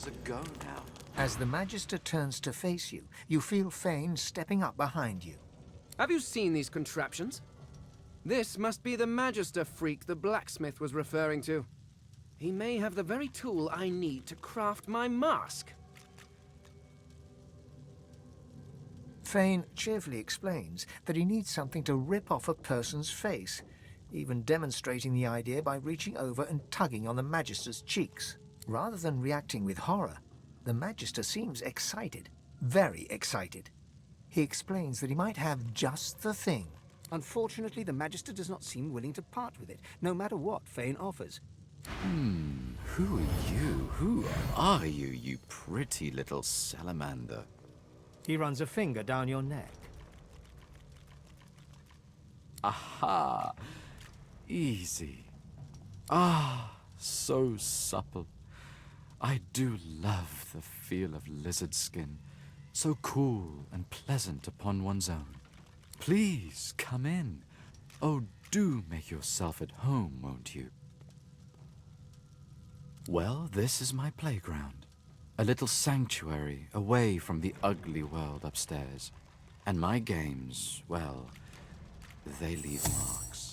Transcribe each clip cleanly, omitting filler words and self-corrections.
years ago now. As the Magister turns to face you, you feel Fane stepping up behind you. Have you seen these contraptions? This must be the Magister freak the blacksmith was referring to. He may have the very tool I need to craft my mask. Fane cheerfully explains that he needs something to rip off a person's face, even demonstrating the idea by reaching over and tugging on the Magister's cheeks. Rather than reacting with horror, the Magister seems excited, very excited. He explains that he might have just the thing. Unfortunately, the Magister does not seem willing to part with it, no matter what Fane offers. Who are you? Who are you, you pretty little salamander? He runs a finger down your neck. Aha! Easy. Ah, so supple. I do love the feel of lizard skin. So cool and pleasant upon one's own. Please, come in. Oh, do make yourself at home, won't you? Well, this is my playground. A little sanctuary away from the ugly world upstairs. And my games, well, they leave marks.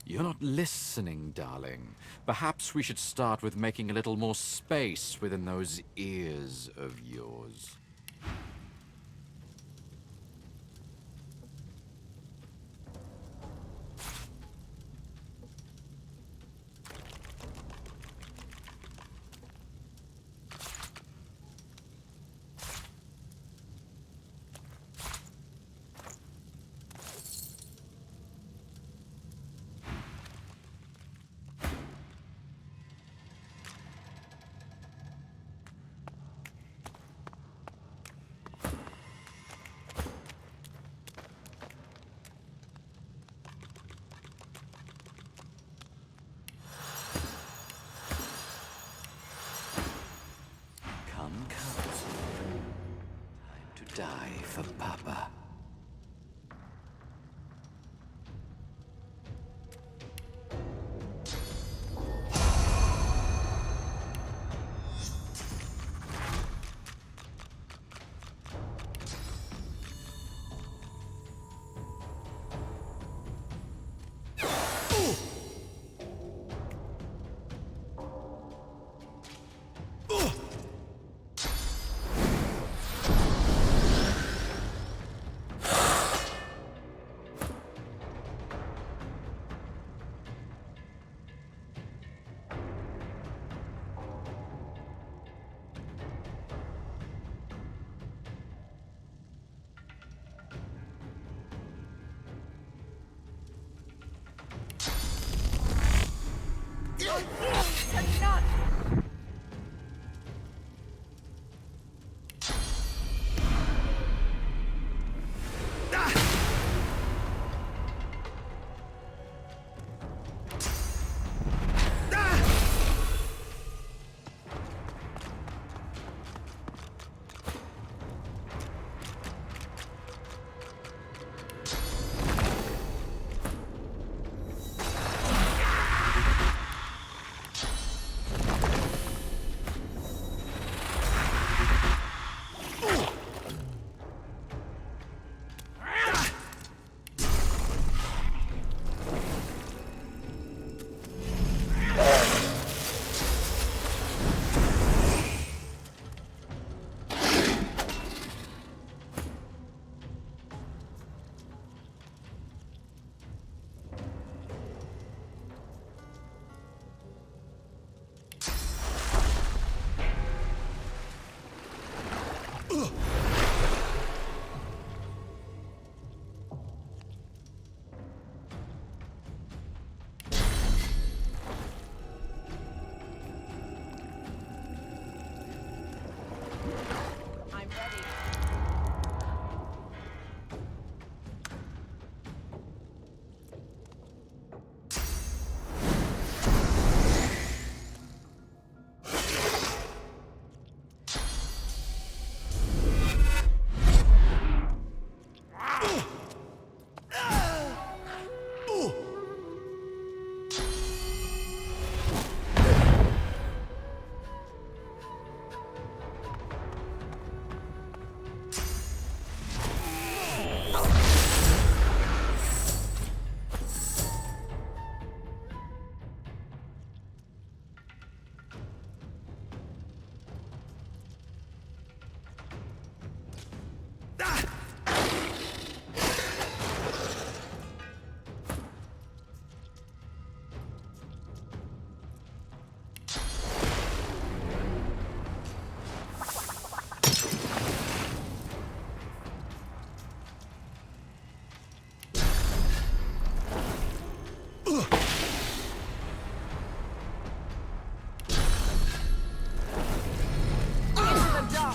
You're not listening, darling. Perhaps we should start with making a little more space within those ears of yours. Die for Papa.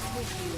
not with you.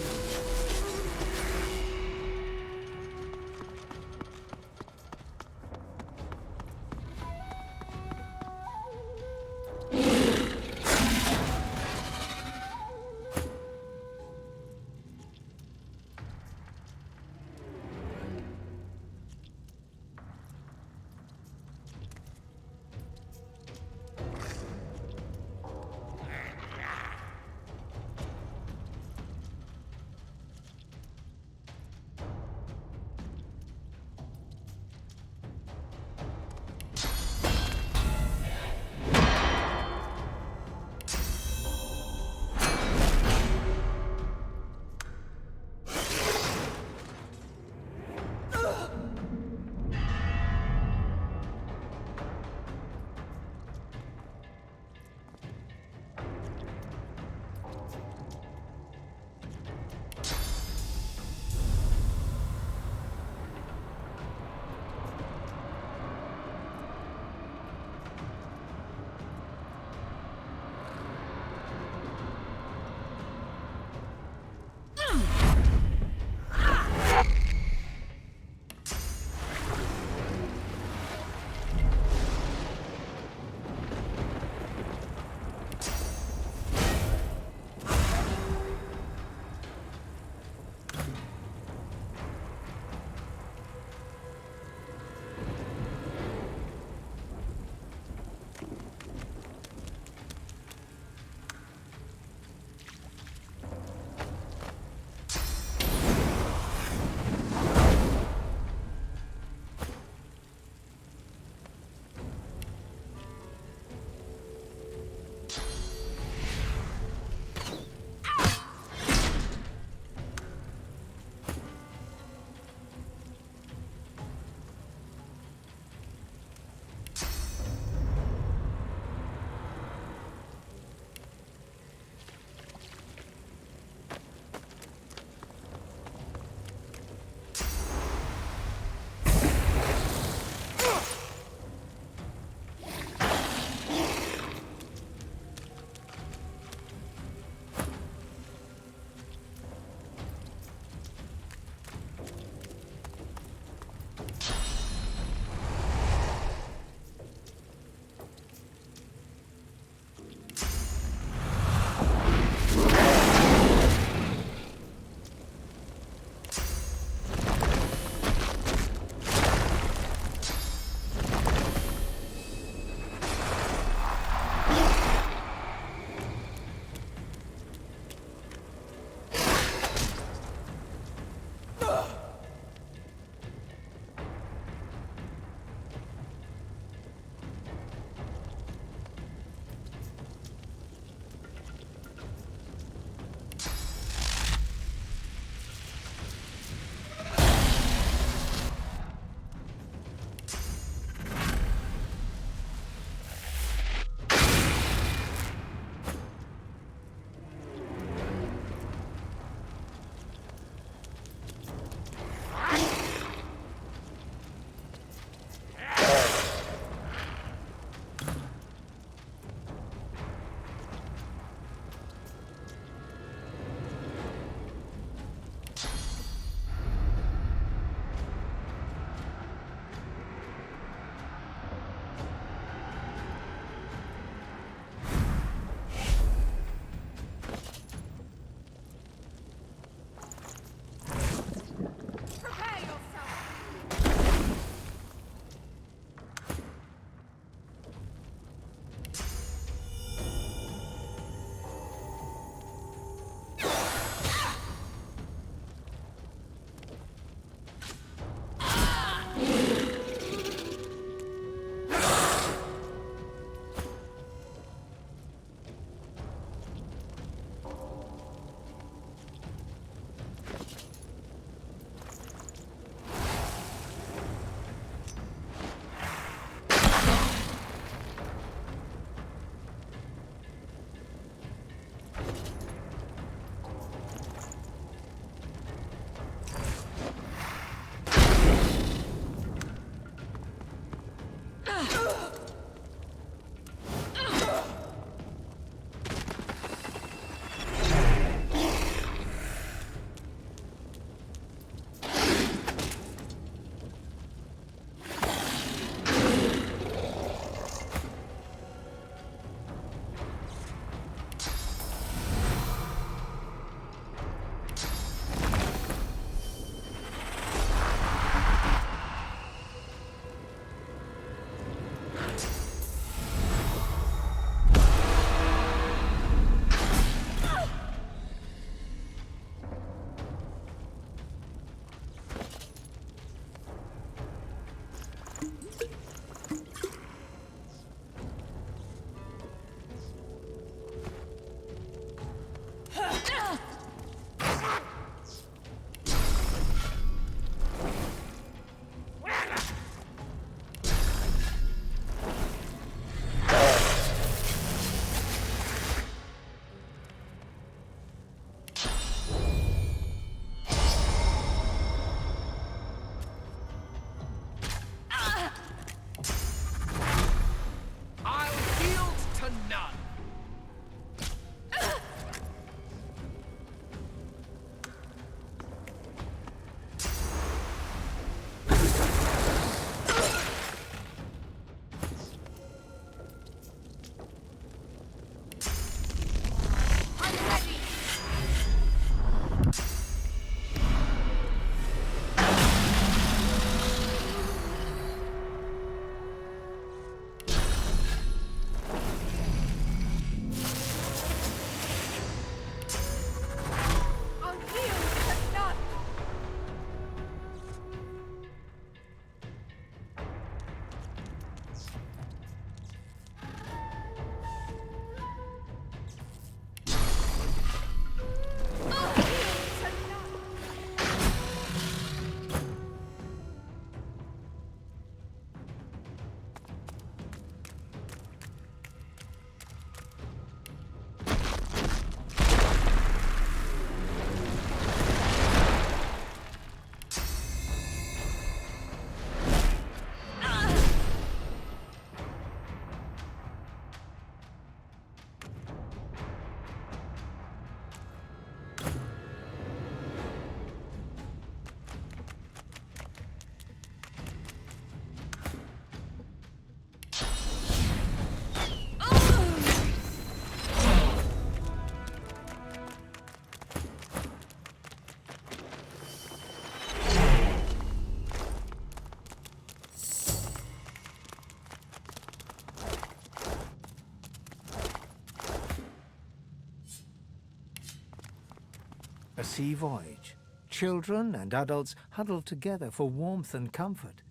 A sea voyage. Children and adults huddled together for warmth and comfort.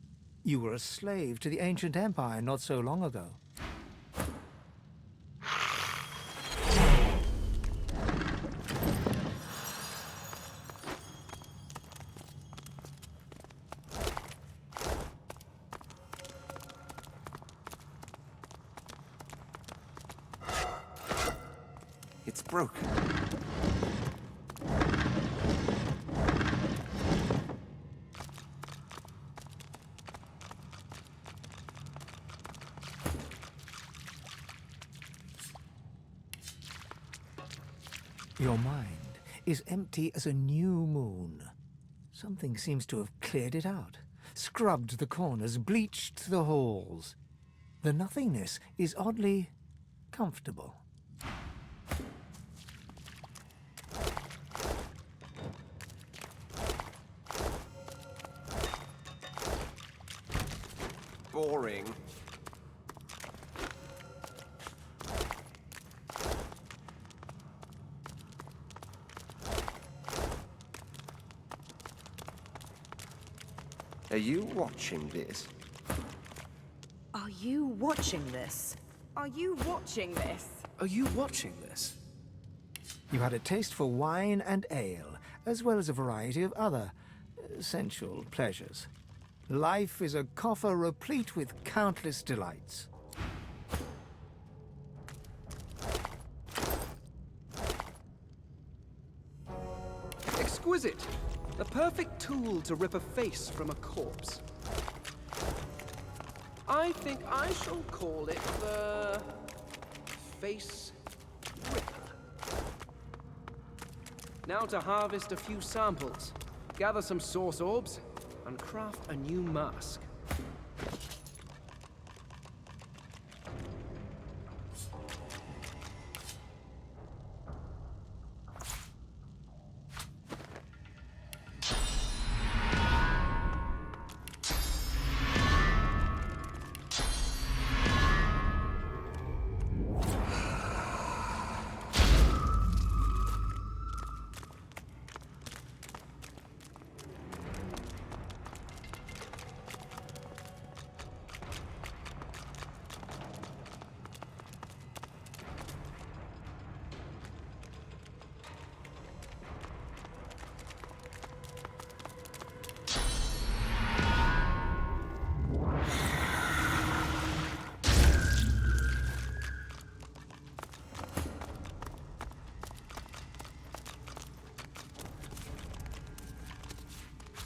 You were a slave to the ancient empire not so long ago. It's broken. Your mind is empty as a new moon. Something seems to have cleared it out, scrubbed the corners, bleached the halls. The nothingness is oddly comfortable. Boring. Are you watching this? Are you watching this? Are you watching this? Are you watching this? You had a taste for wine and ale, as well as a variety of other sensual pleasures. Life is a coffer replete with countless delights. Exquisite! The perfect tool to rip a face from a corpse. I think I shall call it the Face Ripper. Now to harvest a few samples, gather some source orbs, and craft a new mask.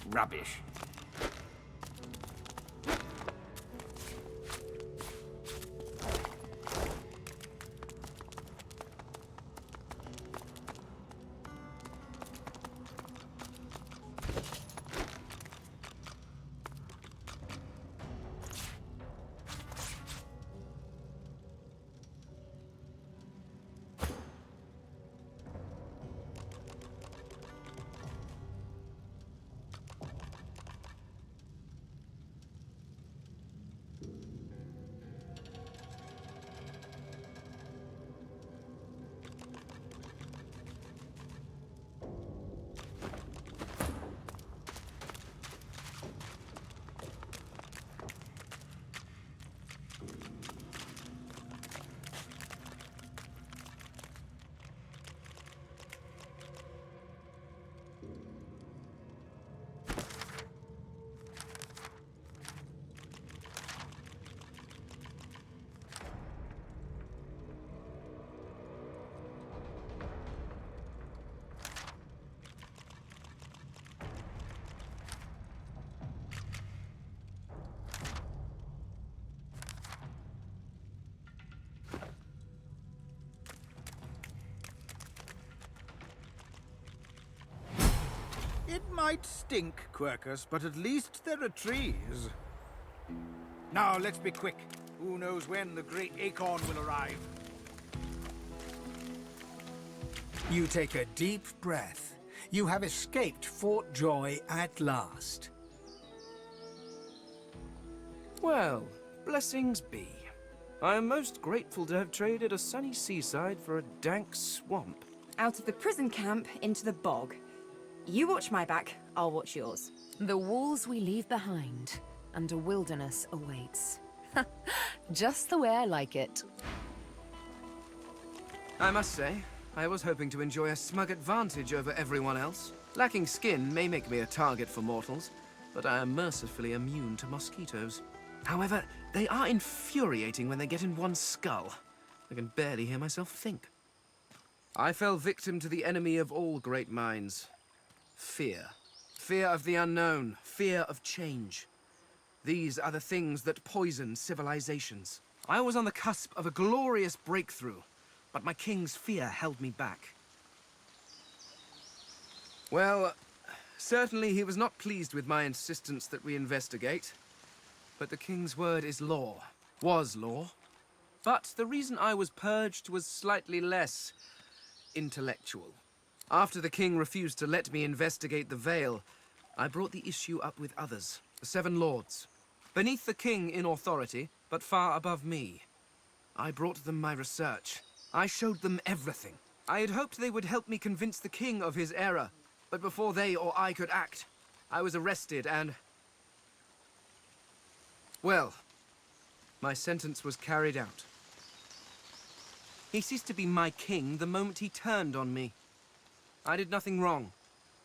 Rubbish. It might stink, Quercus, but at least there are trees. Now, let's be quick. Who knows when the great acorn will arrive? You take a deep breath. You have escaped Fort Joy at last. Well, blessings be. I am most grateful to have traded a sunny seaside for a dank swamp. Out of the prison camp into the bog. You watch my back, I'll watch yours. The walls we leave behind, and a wilderness awaits. Just the way I like it. I must say, I was hoping to enjoy a smug advantage over everyone else. Lacking skin may make me a target for mortals, but I am mercifully immune to mosquitoes. However, they are infuriating when they get in one's skull. I can barely hear myself think. I fell victim to the enemy of all great minds. Fear. Fear of the unknown. Fear of change. These are the things that poison civilizations. I was on the cusp of a glorious breakthrough, but my king's fear held me back. Well, certainly he was not pleased with my insistence that we investigate. But the king's word is law. Was law. But the reason I was purged was slightly less intellectual. After the king refused to let me investigate the Veil, I brought the issue up with others, the Seven Lords. Beneath the king in authority, but far above me. I brought them my research. I showed them everything. I had hoped they would help me convince the king of his error, but before they or I could act, I was arrested and... well, my sentence was carried out. He ceased to be my king the moment he turned on me. I did nothing wrong.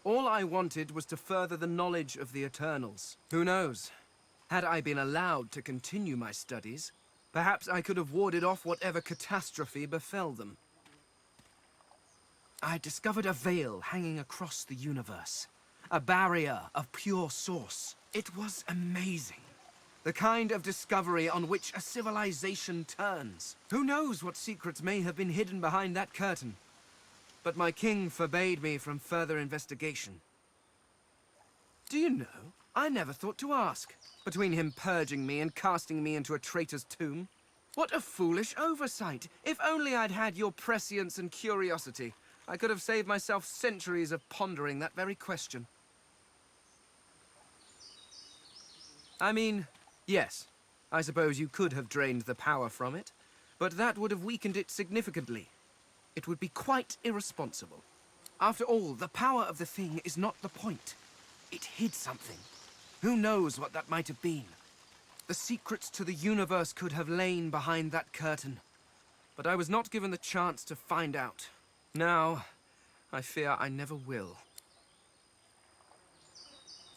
All I wanted was to further the knowledge of the Eternals. Who knows? Had I been allowed to continue my studies, perhaps I could have warded off whatever catastrophe befell them. I discovered a veil hanging across the universe. A barrier of pure source. It was amazing. The kind of discovery on which a civilization turns. Who knows what secrets may have been hidden behind that curtain? But my king forbade me from further investigation. Do you know, I never thought to ask. Between him purging me and casting me into a traitor's tomb. What a foolish oversight! If only I'd had your prescience and curiosity, I could have saved myself centuries of pondering that very question. I mean, yes, I suppose you could have drained the power from it, but that would have weakened it significantly. It would be quite irresponsible. After all, the power of the thing is not the point. It hid something. Who knows what that might have been? The secrets to the universe could have lain behind that curtain. But I was not given the chance to find out. Now, I fear I never will.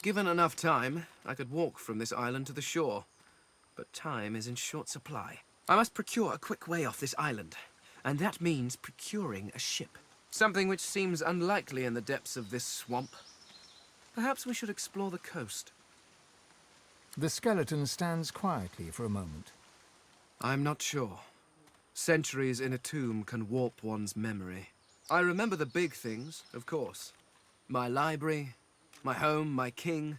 Given enough time, I could walk from this island to the shore. But time is in short supply. I must procure a quick way off this island. And that means procuring a ship. Something which seems unlikely in the depths of this swamp. Perhaps we should explore the coast. The skeleton stands quietly for a moment. I'm not sure. Centuries in a tomb can warp one's memory. I remember the big things, of course. My library, my home, my king,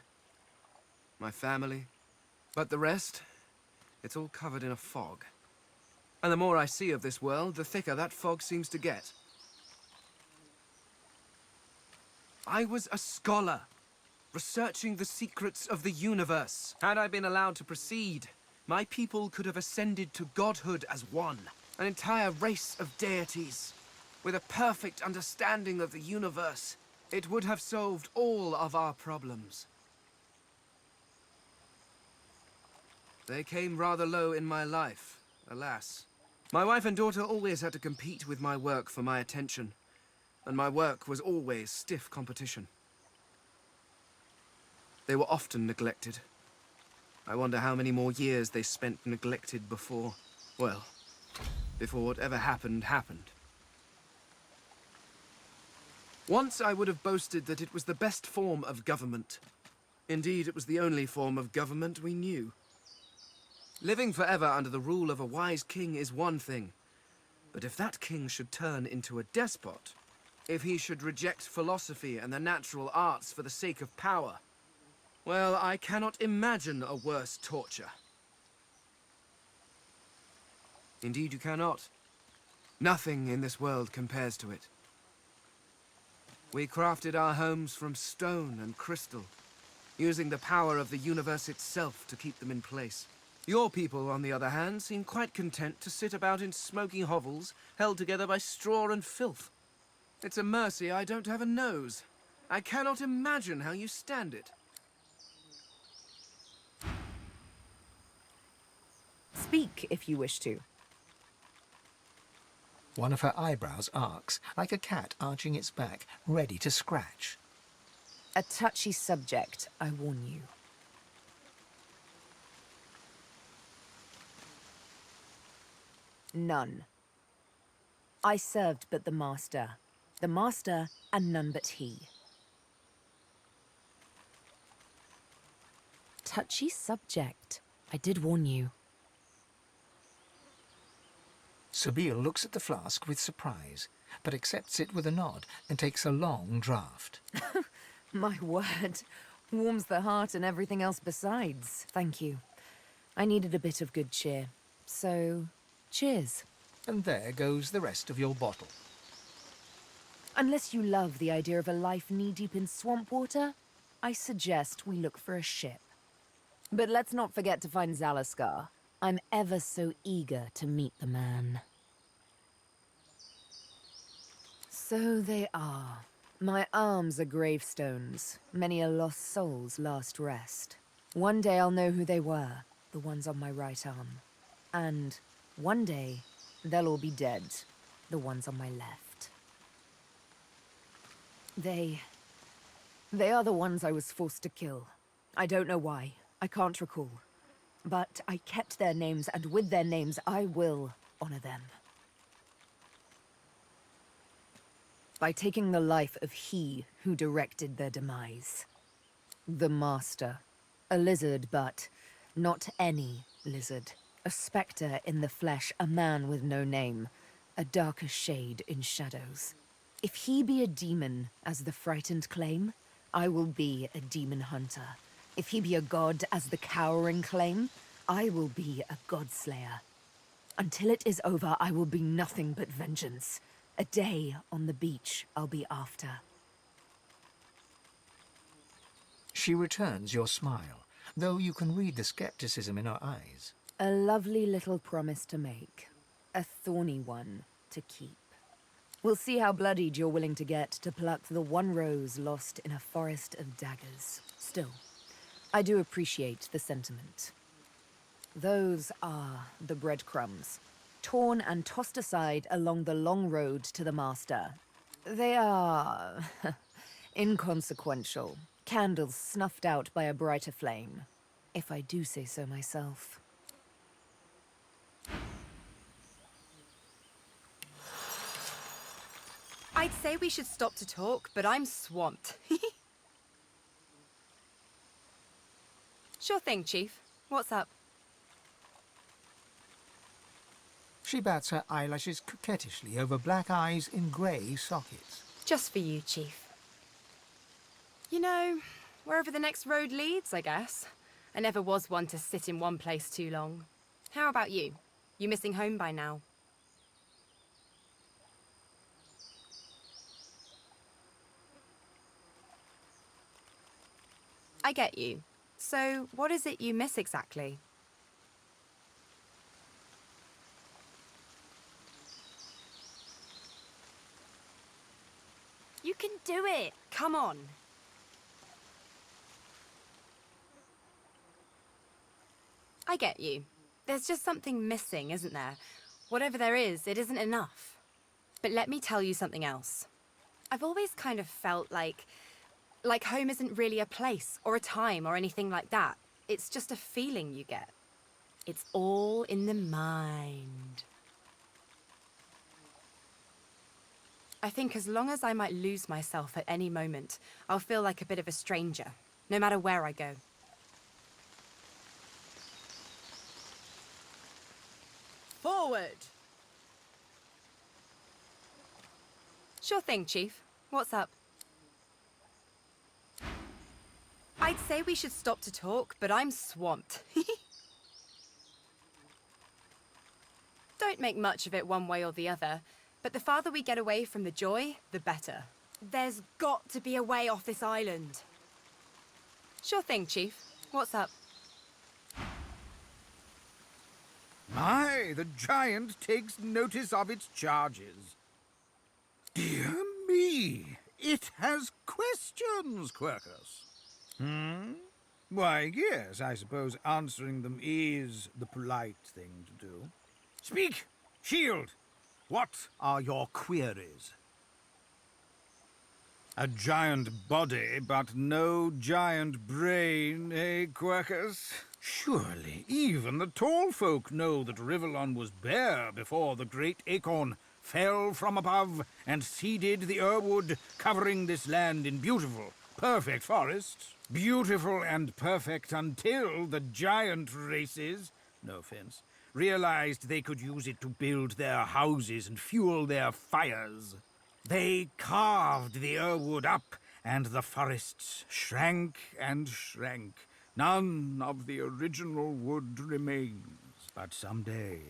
my family. But the rest, it's all covered in a fog. And the more I see of this world, the thicker that fog seems to get. I was a scholar, researching the secrets of the universe. Had I been allowed to proceed, my people could have ascended to godhood as one. An entire race of deities. With a perfect understanding of the universe, it would have solved all of our problems. They came rather low in my life, alas. My wife and daughter always had to compete with my work for my attention, and my work was always stiff competition. They were often neglected. I wonder how many more years they spent neglected before, well, before whatever happened, happened. Once I would have boasted that it was the best form of government. Indeed, it was the only form of government we knew. Living forever under the rule of a wise king is one thing. But if that king should turn into a despot, if he should reject philosophy and the natural arts for the sake of power, well, I cannot imagine a worse torture. Indeed, you cannot. Nothing in this world compares to it. We crafted our homes from stone and crystal, using the power of the universe itself to keep them in place. Your people, on the other hand, seem quite content to sit about in smoky hovels, held together by straw and filth. It's a mercy I don't have a nose. I cannot imagine how you stand it. Speak if you wish to. One of her eyebrows arcs, like a cat arching its back, ready to scratch. A touchy subject, I warn you. None. I served but the Master. The Master and none but he. Touchy subject. I did warn you. Sabine looks at the flask with surprise, but accepts it with a nod and takes a long draught. My word. Warms the heart and everything else besides. Thank you. I needed a bit of good cheer. So, cheers. And there goes the rest of your bottle. Unless you love the idea of a life knee-deep in swamp water, I suggest we look for a ship. But let's not forget to find Zalaskar. I'm ever so eager to meet the man. So they are. My arms are gravestones, many a lost soul's last rest. One day I'll know who they were, the ones on my right arm. And one day, they'll all be dead, the ones on my left. They are the ones I was forced to kill. I don't know why. I can't recall. But I kept their names, and with their names, I will honor them. By taking the life of he who directed their demise. The Master. A lizard, but not any lizard. A spectre in the flesh, a man with no name. A darker shade in shadows. If he be a demon, as the frightened claim, I will be a demon hunter. If he be a god, as the cowering claim, I will be a godslayer. Until it is over, I will be nothing but vengeance. A day on the beach I'll be after. She returns your smile, though you can read the skepticism in her eyes. A lovely little promise to make. A thorny one to keep. We'll see how bloodied you're willing to get to pluck the one rose lost in a forest of daggers. Still, I do appreciate the sentiment. Those are the breadcrumbs, torn and tossed aside along the long road to the Master. They are inconsequential, candles snuffed out by a brighter flame, if I do say so myself. I'd say we should stop to talk, but I'm swamped. Sure thing, Chief. What's up? She bats her eyelashes coquettishly over black eyes in grey sockets. Just for you, Chief. You know, wherever the next road leads, I guess. I never was one to sit in one place too long. How about you? You missing home by now? I get you. So, what is it you miss exactly? You can do it! Come on! I get you. There's just something missing, isn't there? Whatever there is, it isn't enough. But let me tell you something else. I've always kind of felt like home isn't really a place, or a time, or anything like that. It's just a feeling you get. It's all in the mind. I think as long as I might lose myself at any moment, I'll feel like a bit of a stranger, no matter where I go. Forward! Sure thing, Chief. What's up? I'd say we should stop to talk, but I'm swamped. Don't make much of it one way or the other, but the farther we get away from the joy, the better. There's got to be a way off this island. Sure thing, Chief. What's up? My, the giant takes notice of its charges. Dear me! see. It has questions, Quercus. Why, yes, I suppose answering them is the polite thing to do. Speak, Shield! What are your queries? A giant body, but no giant brain, eh, Quercus? Surely even the tall folk know that Rivellon was bare before the great acorn fell from above and seeded the Urwood, covering this land in beautiful, perfect forests. Beautiful and perfect until the giant races, no offense, realized they could use it to build their houses and fuel their fires. They carved the Urwood up, and the forests shrank and shrank. None of the original wood remains. But someday,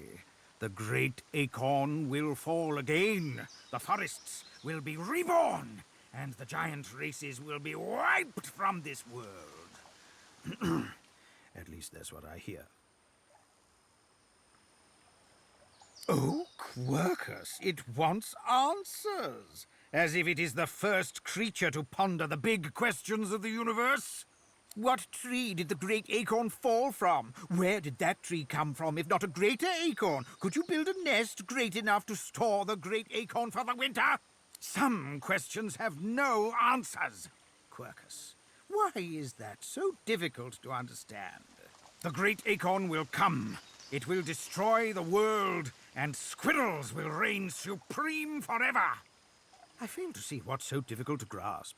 the great acorn will fall again. The forests will be reborn, and the giant races will be wiped from this world. At least that's what I hear. Oh, Quercus, it wants answers. As if it is the first creature to ponder the big questions of the universe. What tree did the great acorn fall from? Where did that tree come from, if not a greater acorn? Could you build a nest great enough to store the great acorn for the winter? Some questions have no answers. Quercus, why is that so difficult to understand? The great acorn will come. It will destroy the world, and squirrels will reign supreme forever. I fail to see what's so difficult to grasp.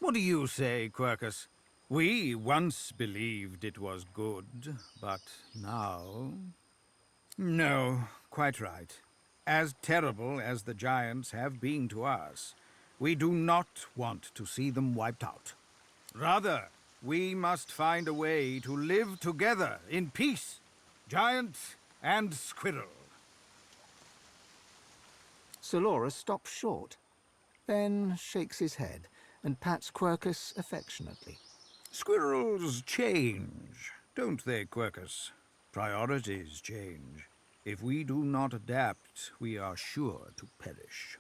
What do you say, Quercus? We once believed it was good, but now... No, quite right. As terrible as the giants have been to us, we do not want to see them wiped out. Rather, we must find a way to live together in peace, giant and squirrel. Solora stops short, then shakes his head and pats Quercus affectionately. Squirrels change, don't they, Quercus? Priorities change. If we do not adapt, we are sure to perish.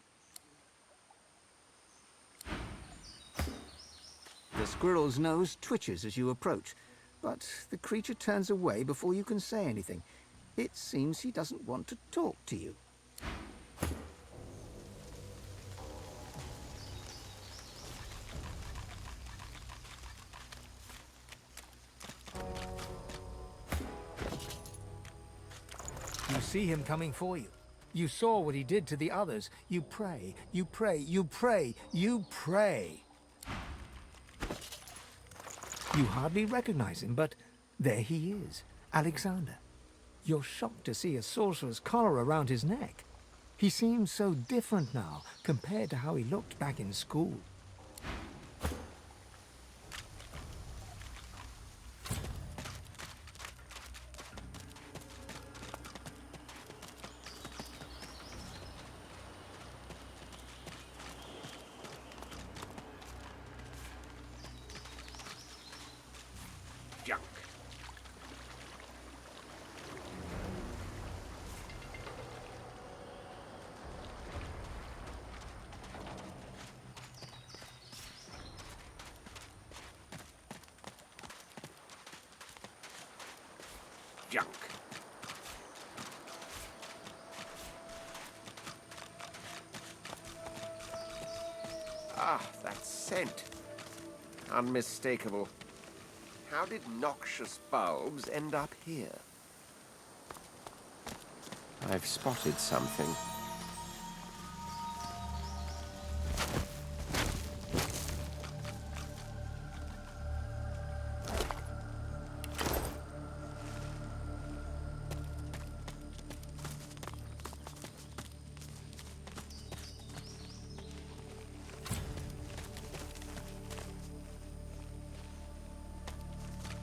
The squirrel's nose twitches as you approach, but the creature turns away before you can say anything. It seems he doesn't want to talk to you. You see him coming for you. You saw what he did to the others. You pray, you pray, you pray, you pray. You hardly recognize him, but there he is, Alexander. You're shocked to see a sorcerer's collar around his neck. He seems so different now compared to how he looked back in school. Junk. Junk. Ah, that scent. Unmistakable. How did noxious bulbs end up here? I've spotted something.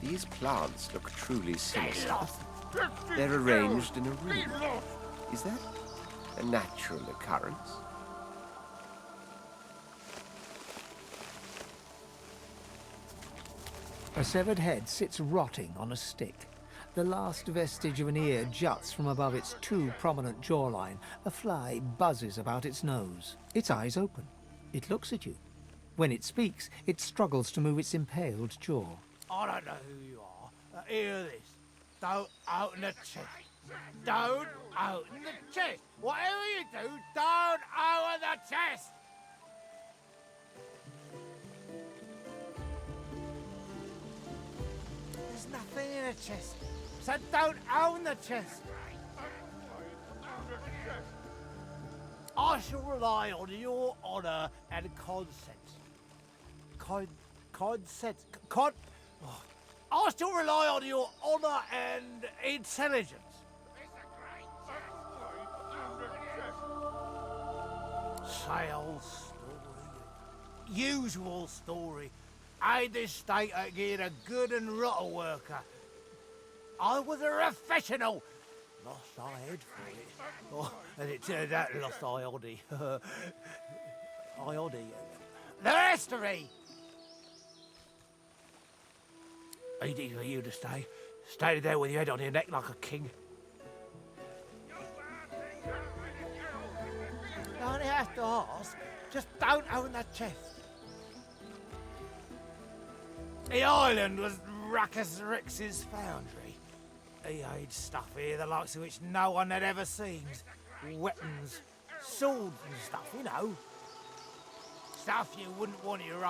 These plants look truly sinister. They're arranged in a ring. Is that a natural occurrence? A severed head sits rotting on a stick. The last vestige of an ear juts from above its too prominent jawline. A fly buzzes about its nose. Its eyes open. It looks at you. When it speaks, it struggles to move its impaled jaw. I don't know who you are. Hear this. Don't open the chest. Don't open the chest. Whatever you do, don't open the chest. There's nothing in the chest, so don't own the chest. I shall rely on your honour and consent. I still rely on your honour and intelligence. Same story. Usual story. Aid this state at getting a good and rotten worker. I was a professional. Lost my head for it. Oh, and it turned out lost Iody. Iody. The history! Easy for you to stay. Stay there with your head on your neck like a king. Don't have to ask. Just don't own that chest. The island was Ruckus Rix's foundry. He aged stuff here, the likes of which no one had ever seen. Weapons, swords and stuff, you know. Stuff you wouldn't want your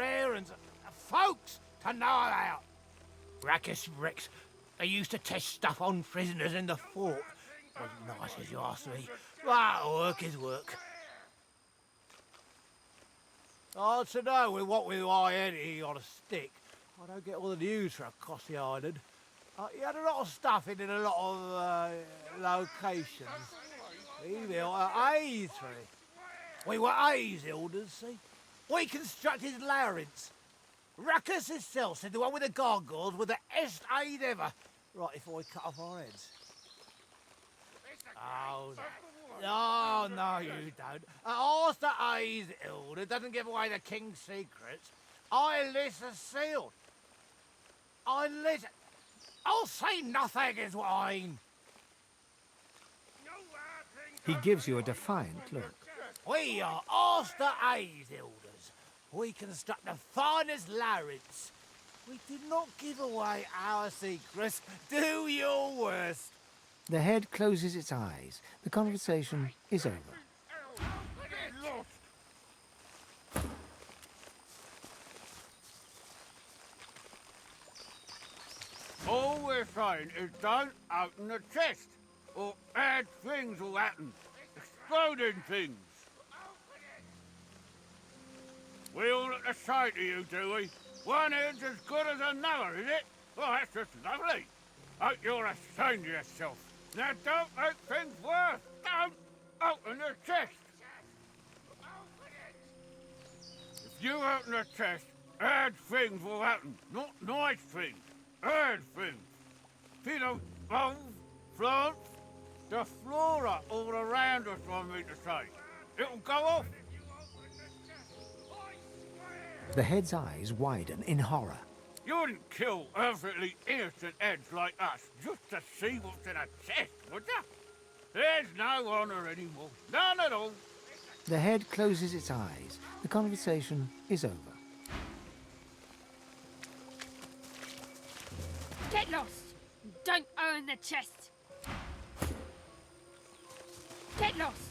errands, folks to know about. Ruckus Rix, they used to test stuff on prisoners in the fort. Wasn't nice if you ask me, but work is work. Oh, to know with my head on a stick, I don't get all the news from across the island. He had a lot of stuff in a lot of locations. He built a A's for it. We were A's elders, see? We constructed Larynx. Ruckus himself said the one with the gargoyles was the best aid ever, right before he cut off our heads. Oh, no, you don't. Ask the A's elder doesn't give away the king's secrets. I list are sealed. I'll say nothing is what I mean. He gives you a defiant look. We are Aster A's elders. We construct the finest Larynx. We did not give away our secrets. Do your worst. The head closes its eyes. The conversation is over. All we're saying is don't open the chest, or bad things will happen. Exploding things. We all look the same to you, do we? One head's as good as another, is it? Well, that's just lovely. Hope you're ashamed of yourself. Now don't make things worse. Don't open the chest. If you open the chest, bad things will happen. Not nice things. Bad things. Bones, plants, the flora all around us, I mean to say. It'll go off. The head's eyes widen in horror. You wouldn't kill perfectly innocent heads like us just to see what's in a chest, would you? There's no honor anymore. None at all. The head closes its eyes. The conversation is over. Get lost! Don't own the chest! Get lost!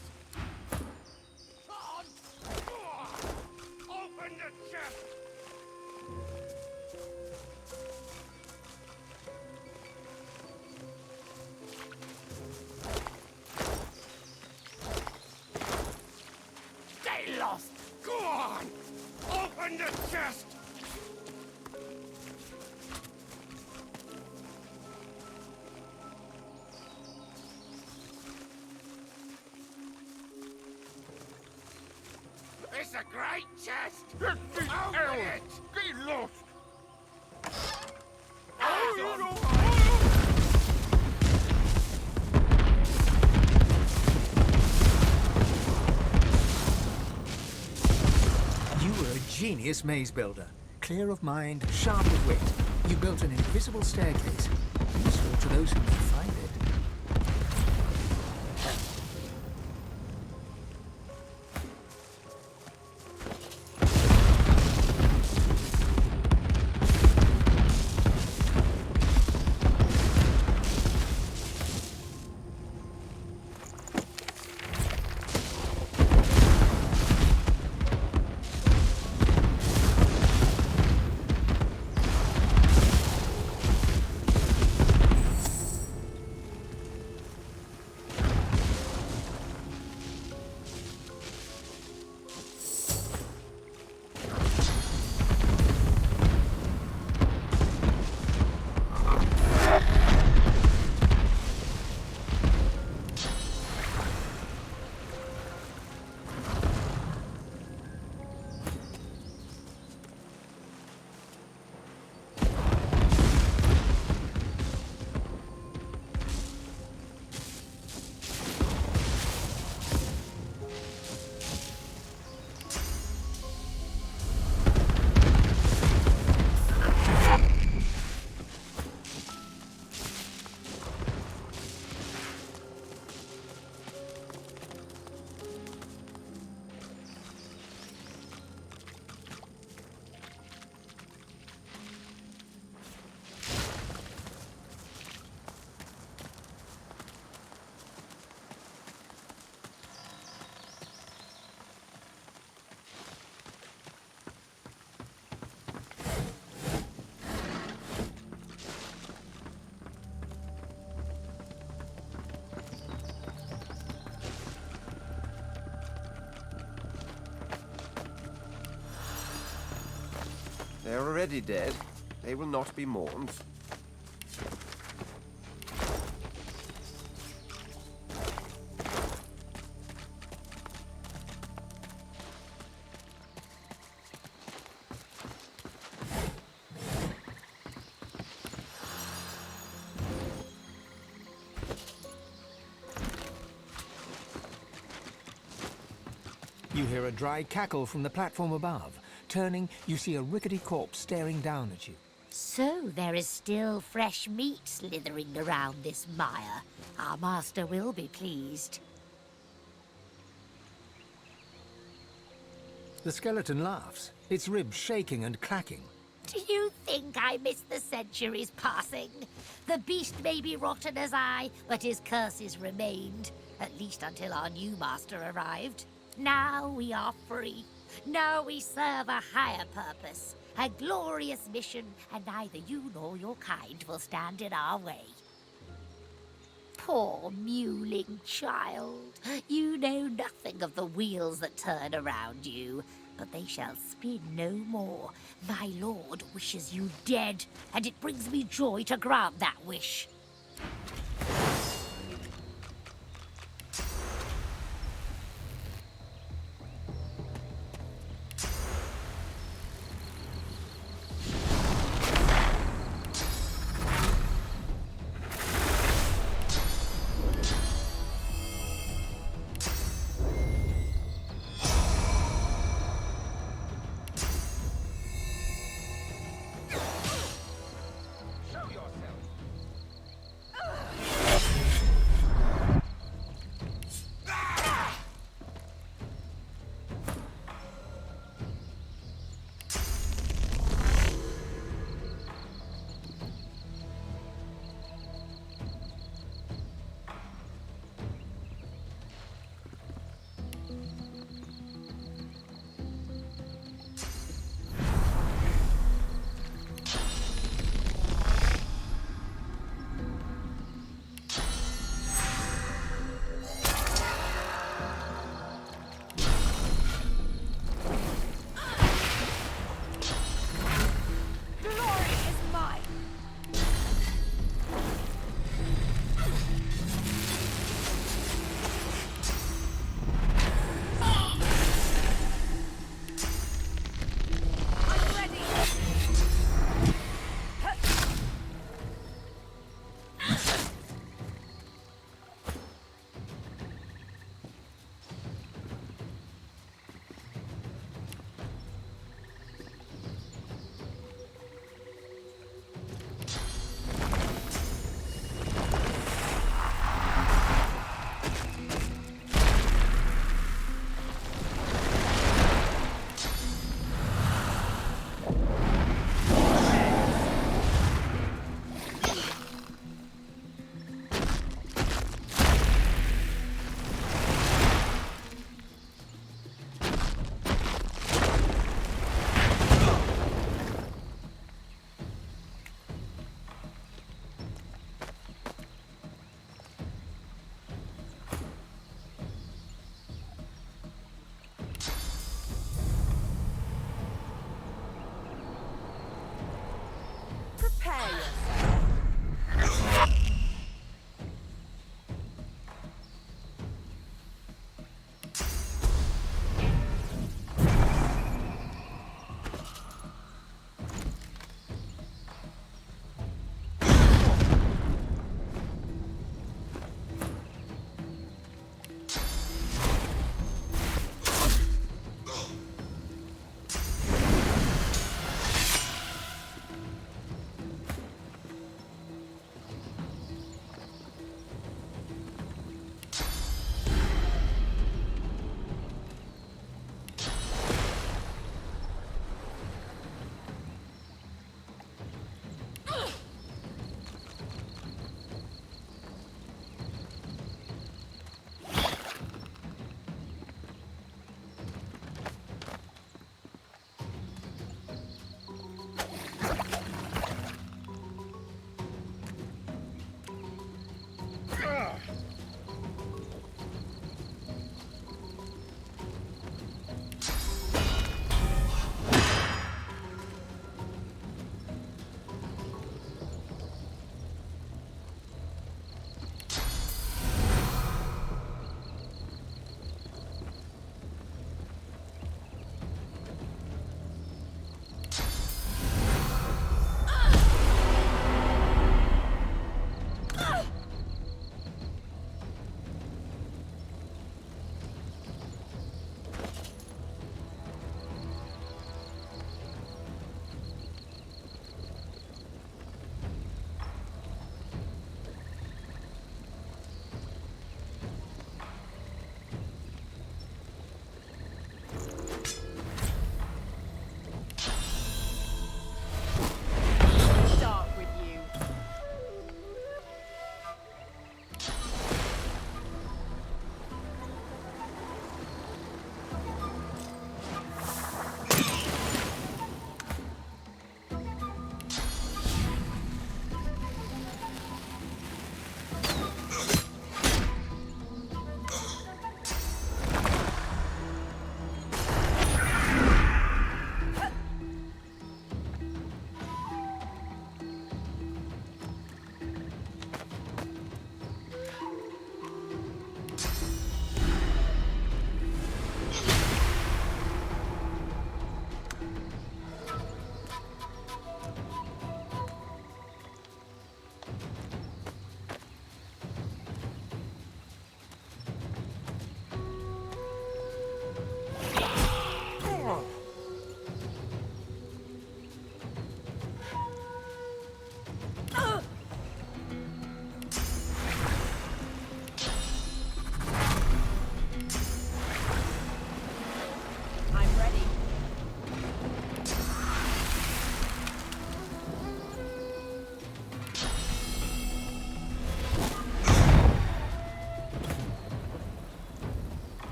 Open the chest! Get lost! Go on! Open the chest! It's a great chest! Let's be Open Aaron! it! Get lost! You were a genius maze builder. Clear of mind, sharp of wit. You built an invisible staircase, useful to those who may find it. They're already dead. They will not be mourned. You hear a dry cackle from the platform above. Turning, you see a rickety corpse staring down at you. So there is still fresh meat slithering around this mire. Our master will be pleased. The skeleton laughs, its ribs shaking and clacking. Do you think I missed the centuries passing? The beast may be rotten as I, but his curses remained. At least until our new master arrived. Now we are free. Now we serve a higher purpose, a glorious mission, and neither you nor your kind will stand in our way. Poor mewling child, you know nothing of the wheels that turn around you, but they shall spin no more. My lord wishes you dead, and it brings me joy to grant that wish.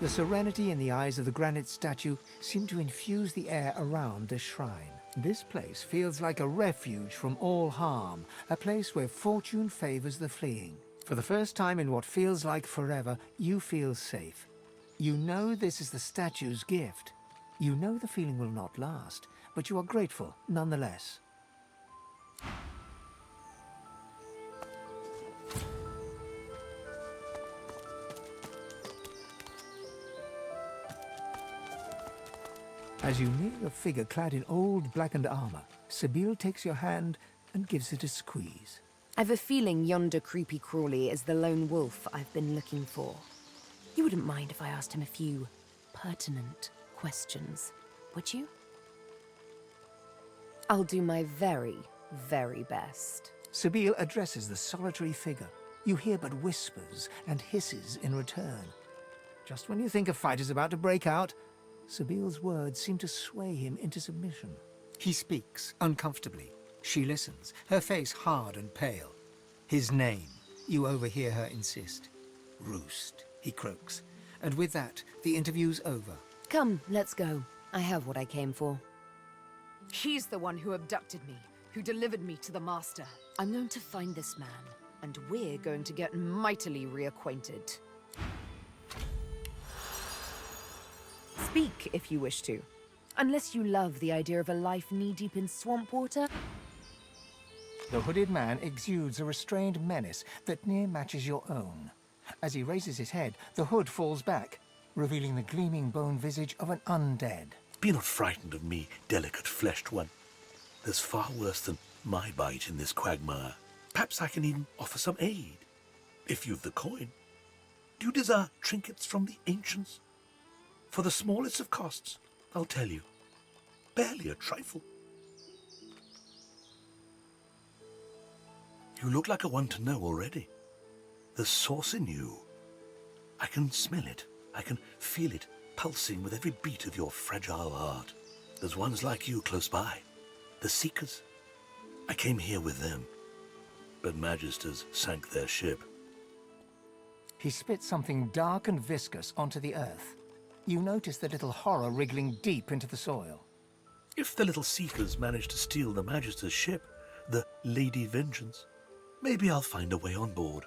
The serenity in the eyes of the granite statue seem to infuse the air around this shrine. This place feels like a refuge from all harm, a place where fortune favors the fleeing. For the first time in what feels like forever, you feel safe. You know this is the statue's gift. You know the feeling will not last, but you are grateful nonetheless. As you near a figure clad in old blackened armor, Sabine takes your hand and gives it a squeeze. I've a feeling yonder creepy crawly is the lone wolf I've been looking for. You wouldn't mind if I asked him a few pertinent questions, would you? I'll do my very, very best. Sabine addresses the solitary figure. You hear but whispers and hisses in return. Just when you think a fight is about to break out, Sabile's words seem to sway him into submission. He speaks, uncomfortably. She listens, her face hard and pale. His name, you overhear her insist. Roost, he croaks. And with that, the interview's over. Come, let's go. I have what I came for. He's the one who abducted me, who delivered me to the Master. I'm going to find this man, and we're going to get mightily reacquainted. Speak if you wish to. Unless you love the idea of a life knee-deep in swamp water. The hooded man exudes a restrained menace that near matches your own. As he raises his head, the hood falls back, revealing the gleaming bone visage of an undead. Be not frightened of me, delicate-fleshed one. There's far worse than my bite in this quagmire. Perhaps I can even offer some aid, if you've the coin. Do you desire trinkets from the ancients? For the smallest of costs, I'll tell you. Barely a trifle. You look like a one to know already. There's source in you. I can smell it. I can feel it pulsing with every beat of your fragile heart. There's ones like you close by. The Seekers. I came here with them. But Magisters sank their ship. He spits something dark and viscous onto the earth. You notice the little horror wriggling deep into the soil. If the little Seekers manage to steal the Magister's ship, the Lady Vengeance, maybe I'll find a way on board.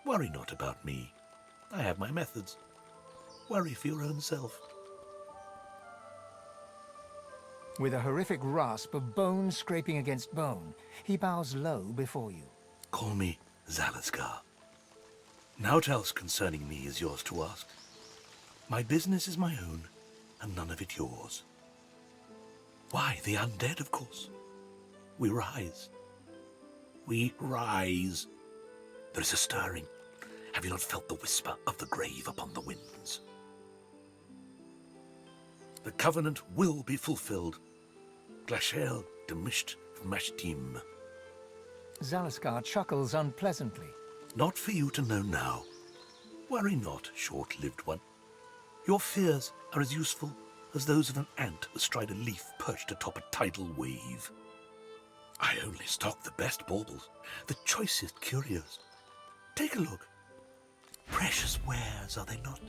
Worry not about me. I have my methods. Worry for your own self. With a horrific rasp of bone scraping against bone, he bows low before you. Call me Zalaskar. Naught else concerning me is yours to ask. My business is my own, and none of it yours. Why, the undead, of course. We rise. We rise. There is a stirring. Have you not felt the whisper of the grave upon the winds? The covenant will be fulfilled. Glashel demisht v'mashtim. Zalaskar chuckles unpleasantly. Not for you to know now. Worry not, short-lived one. Your fears are as useful as those of an ant astride a leaf perched atop a tidal wave. I only stock the best baubles, the choicest curios. Take a look. Precious wares, are they not?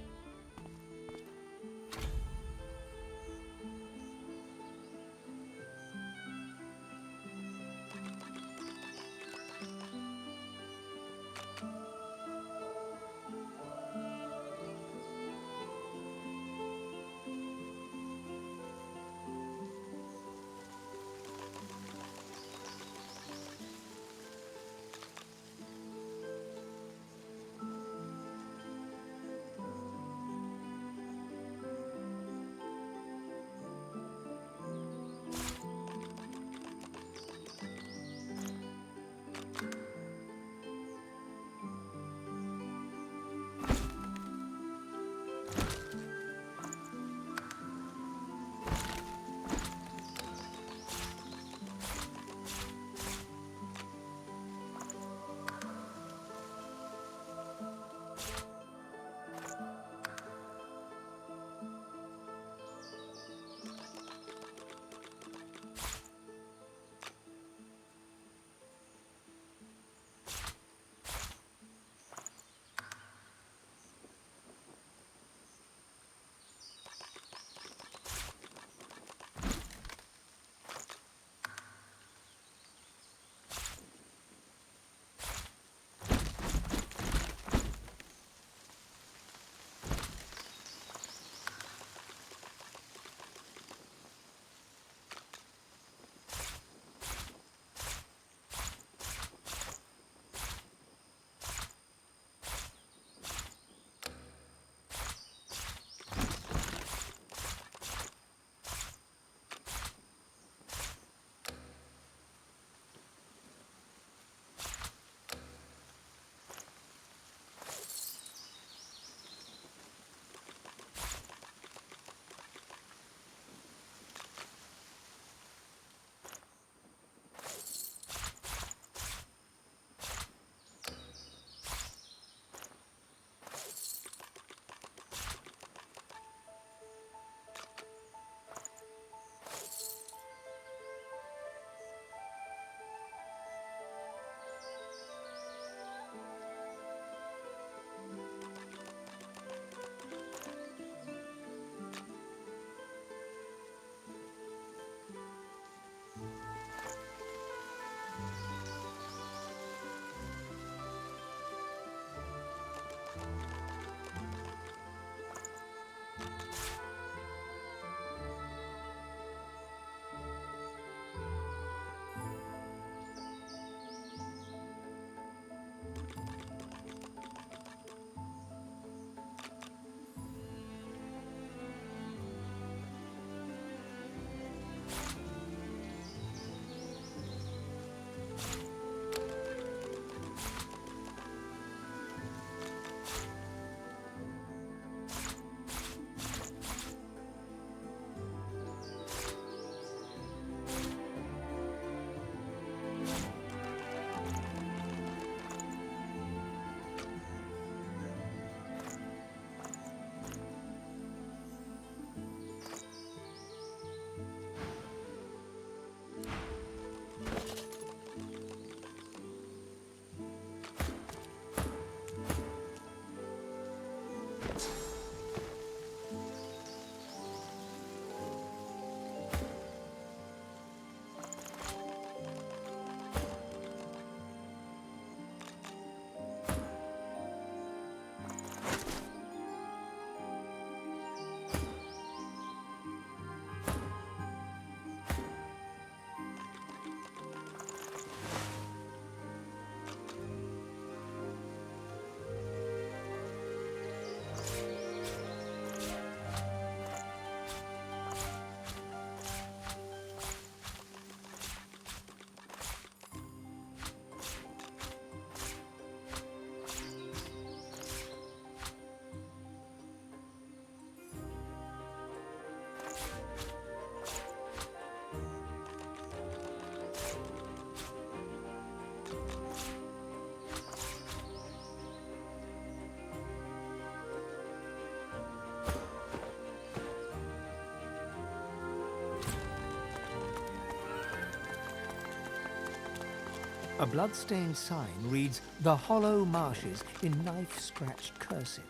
A blood-stained sign reads, "The Hollow Marshes," in knife-scratched cursive.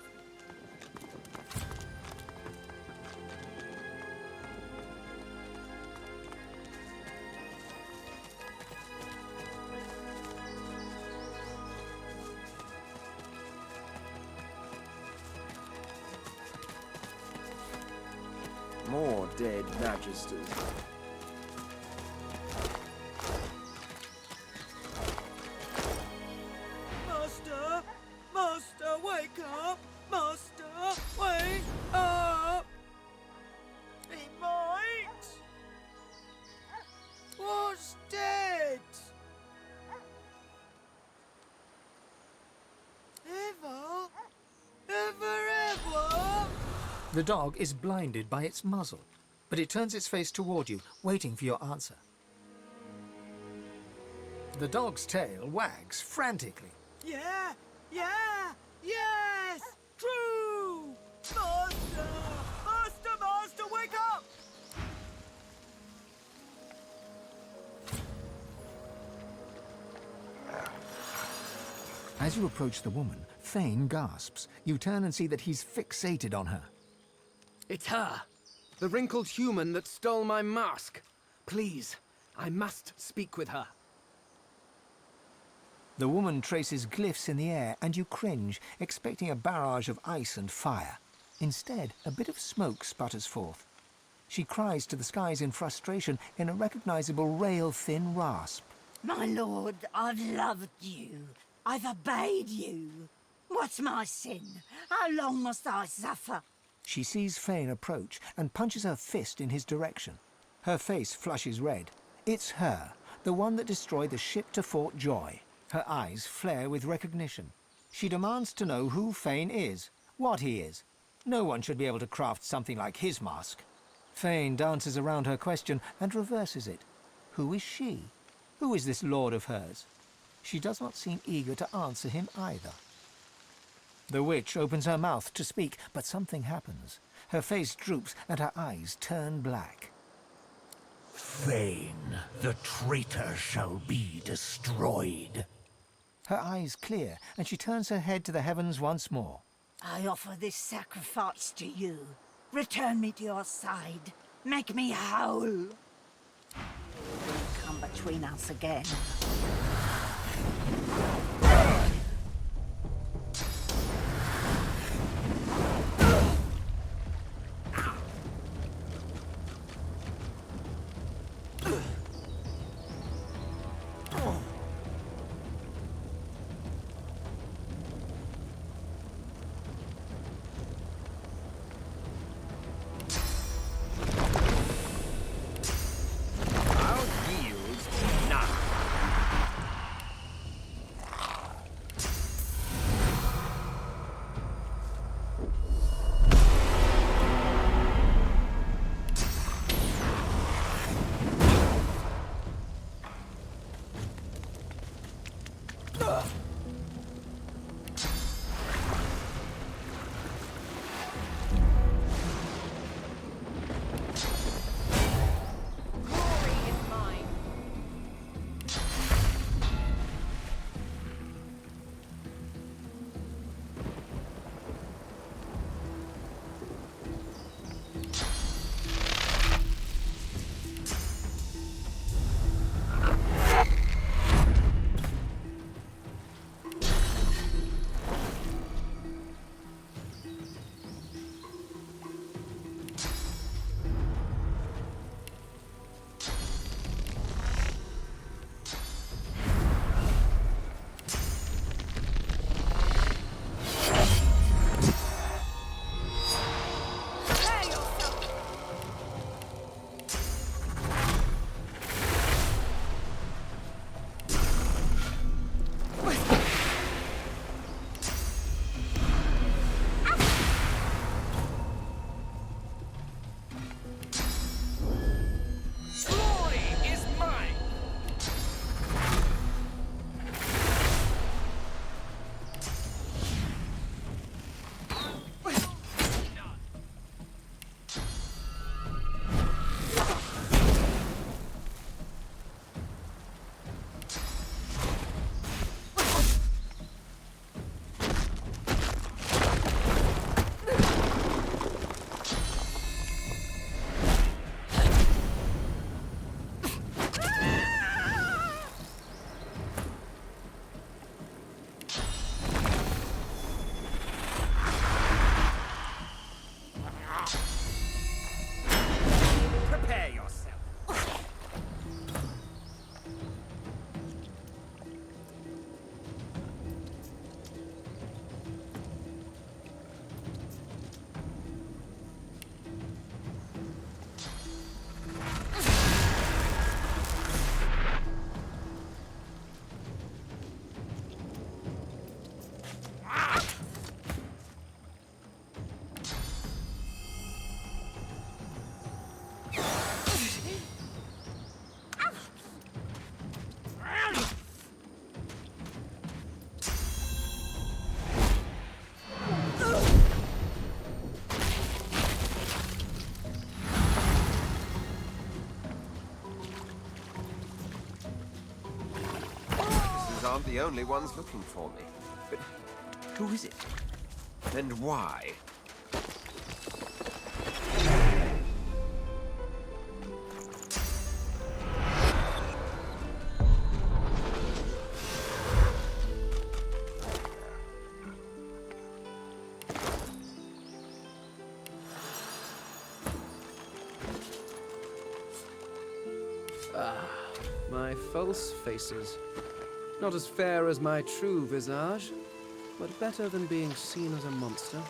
More dead magisters. Master! Master, wake up! Master, wake up! He might! What's dead? Ever? Ever? The dog is blinded by its muzzle, but it turns its face toward you, waiting for your answer. The dog's tail wags frantically. Yeah! Yeah! Yes! True! Master! Master! Master, wake up! As you approach the woman, Fane gasps. You turn and see that he's fixated on her. It's her! The wrinkled human that stole my mask! Please, I must speak with her. The woman traces glyphs in the air, and you cringe, expecting a barrage of ice and fire. Instead, a bit of smoke sputters forth. She cries to the skies in frustration in a recognizable rail-thin rasp. My lord, I've loved you. I've obeyed you. What's my sin? How long must I suffer? She sees Fane approach and punches her fist in his direction. Her face flushes red. It's her, the one that destroyed the ship to Fort Joy. Her eyes flare with recognition. She demands to know who Fane is, what he is. No one should be able to craft something like his mask. Fane dances around her question and reverses it. Who is she? Who is this lord of hers? She does not seem eager to answer him either. The witch opens her mouth to speak, but something happens. Her face droops and her eyes turn black. Fane, the traitor shall be destroyed. Her eyes clear, and she turns her head to the heavens once more. I offer this sacrifice to you. Return me to your side. Make me whole. Don't come between us again. aren't the only ones looking for me. But who is it? And why? My false faces. Not as fair as my true visage, but better than being seen as a monster.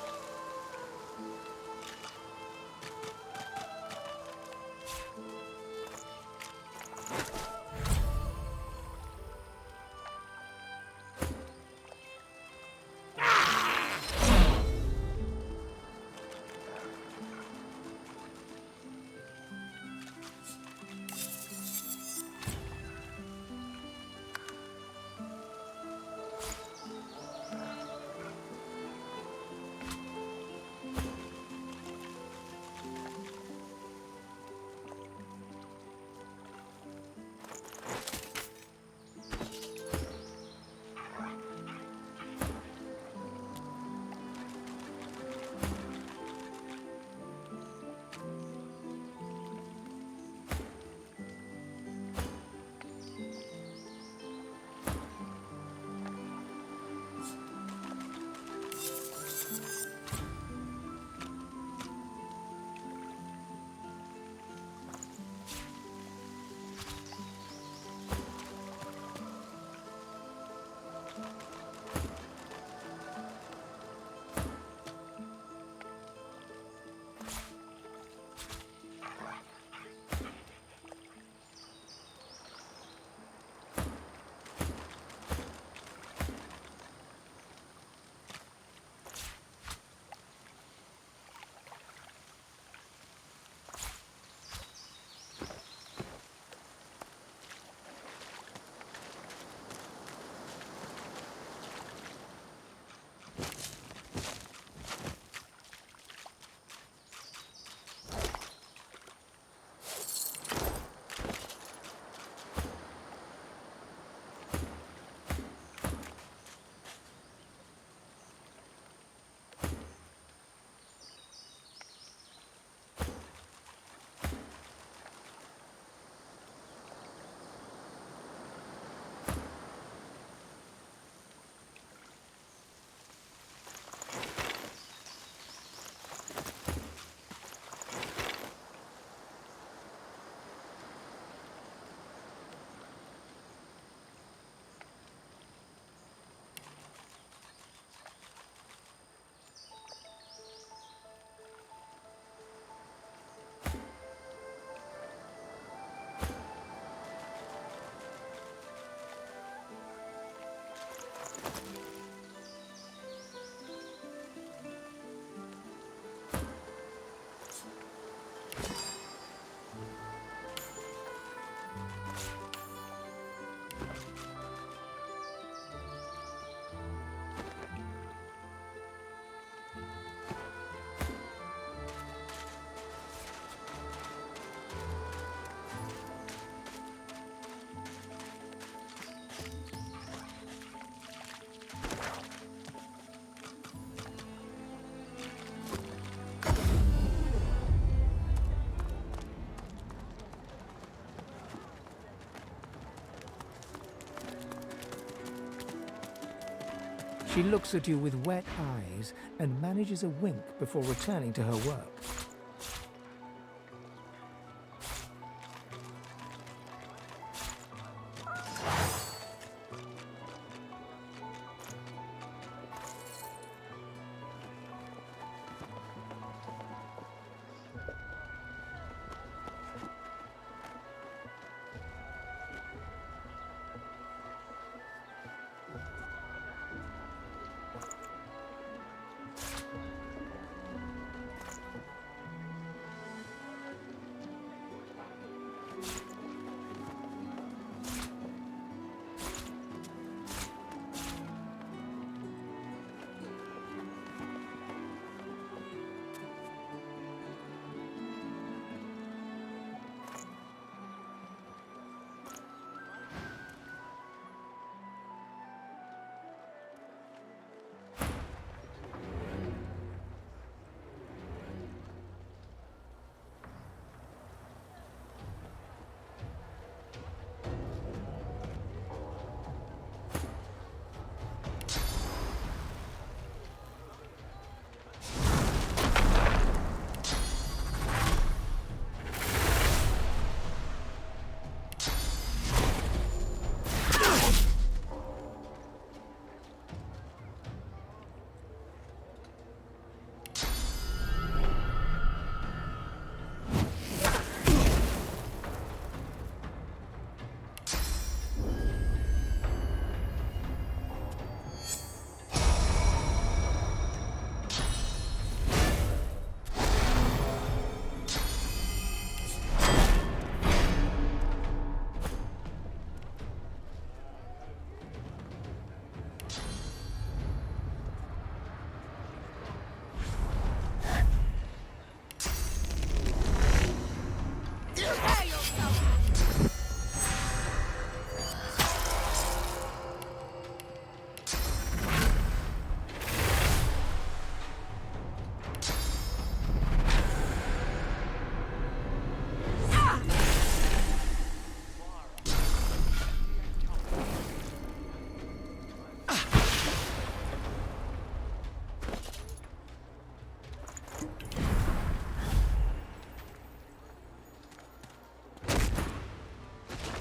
She looks at you with wet eyes and manages a wink before returning to her work.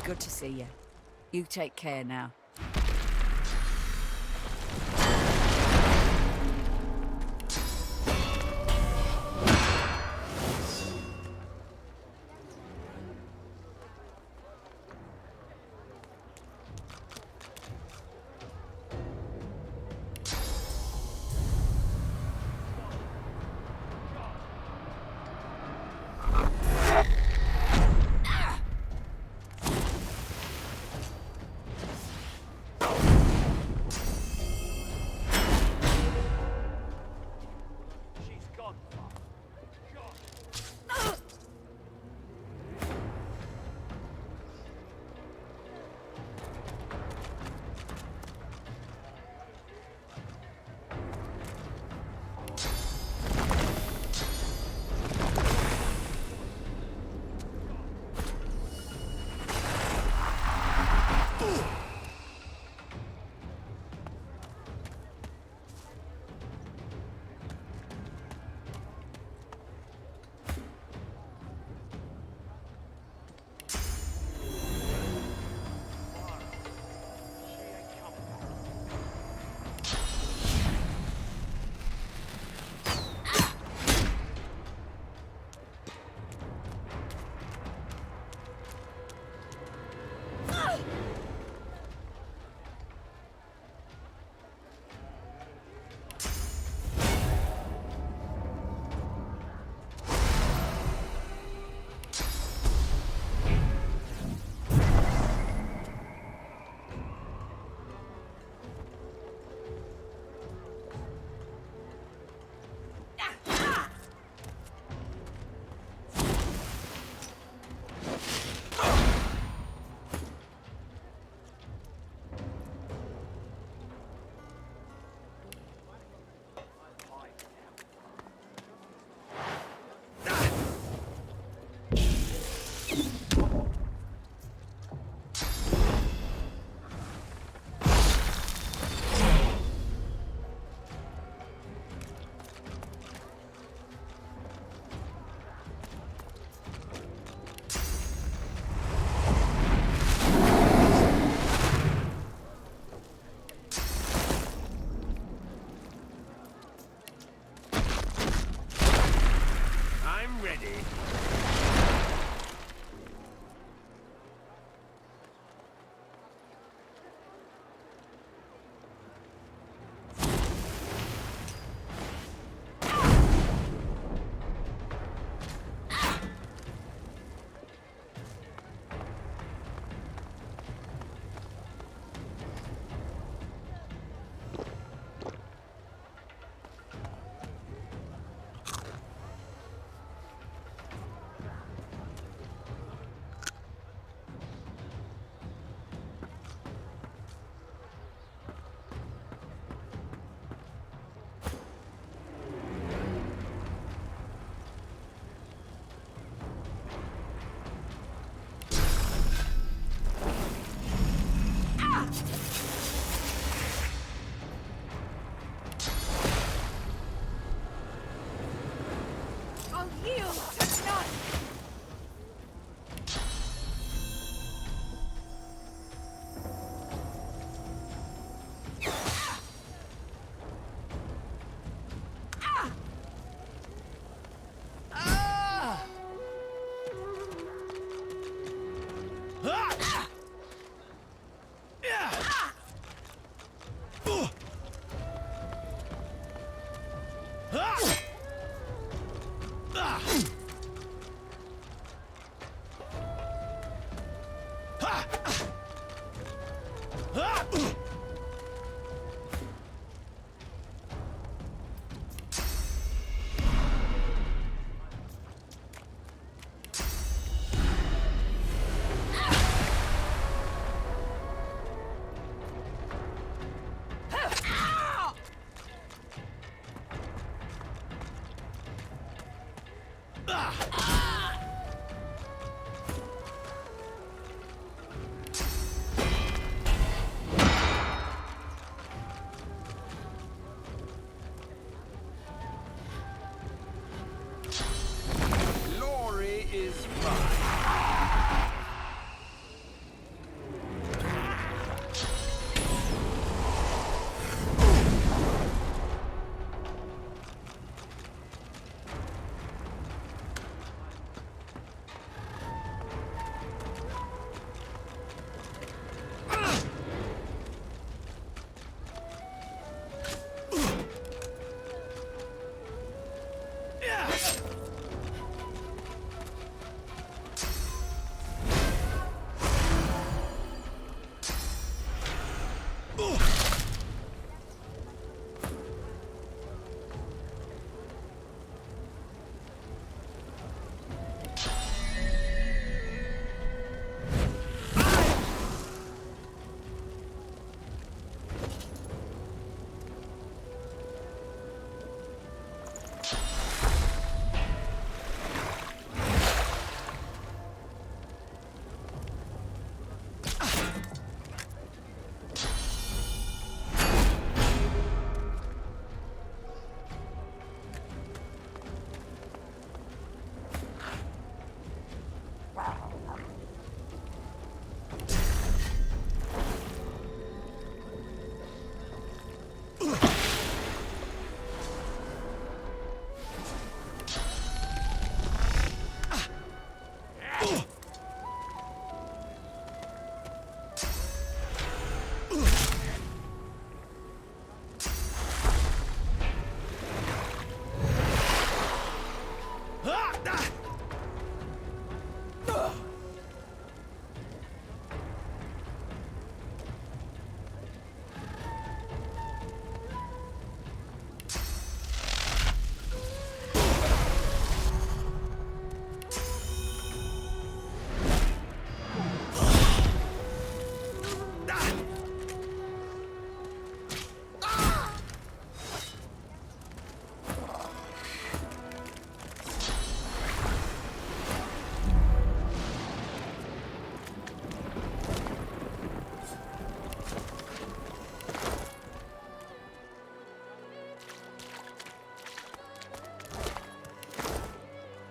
Good to see you. You take care now.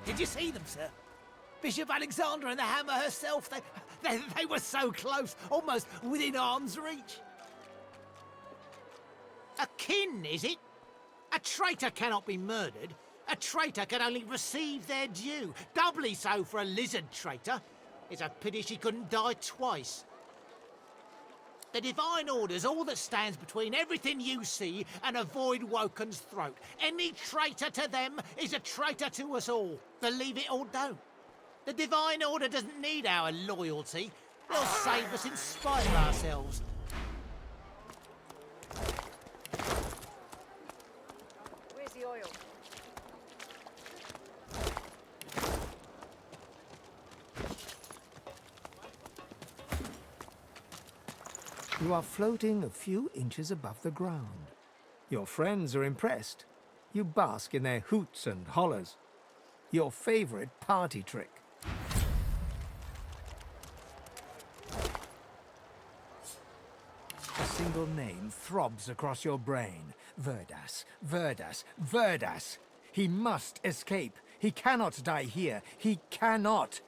Did you see them, sir? Bishop Alexander and the Hammer herself, they were so close, almost within arm's reach. A kin, is it? A traitor cannot be murdered. A traitor can only receive their due. Doubly so for a lizard traitor. It's a pity she couldn't die twice. The Divine Order's all that stands between everything you see and a void Woken's throat. Any traitor to them is a traitor to us all. Believe it or don't. The Divine Order doesn't need our loyalty. They'll save us in spite of ourselves. Where's the oil? You are floating a few inches above the ground. Your friends are impressed. You bask in their hoots and hollers. Your favorite party trick. A single name throbs across your brain. Verdas, Verdas, Verdas. He must escape. He cannot die here. He cannot.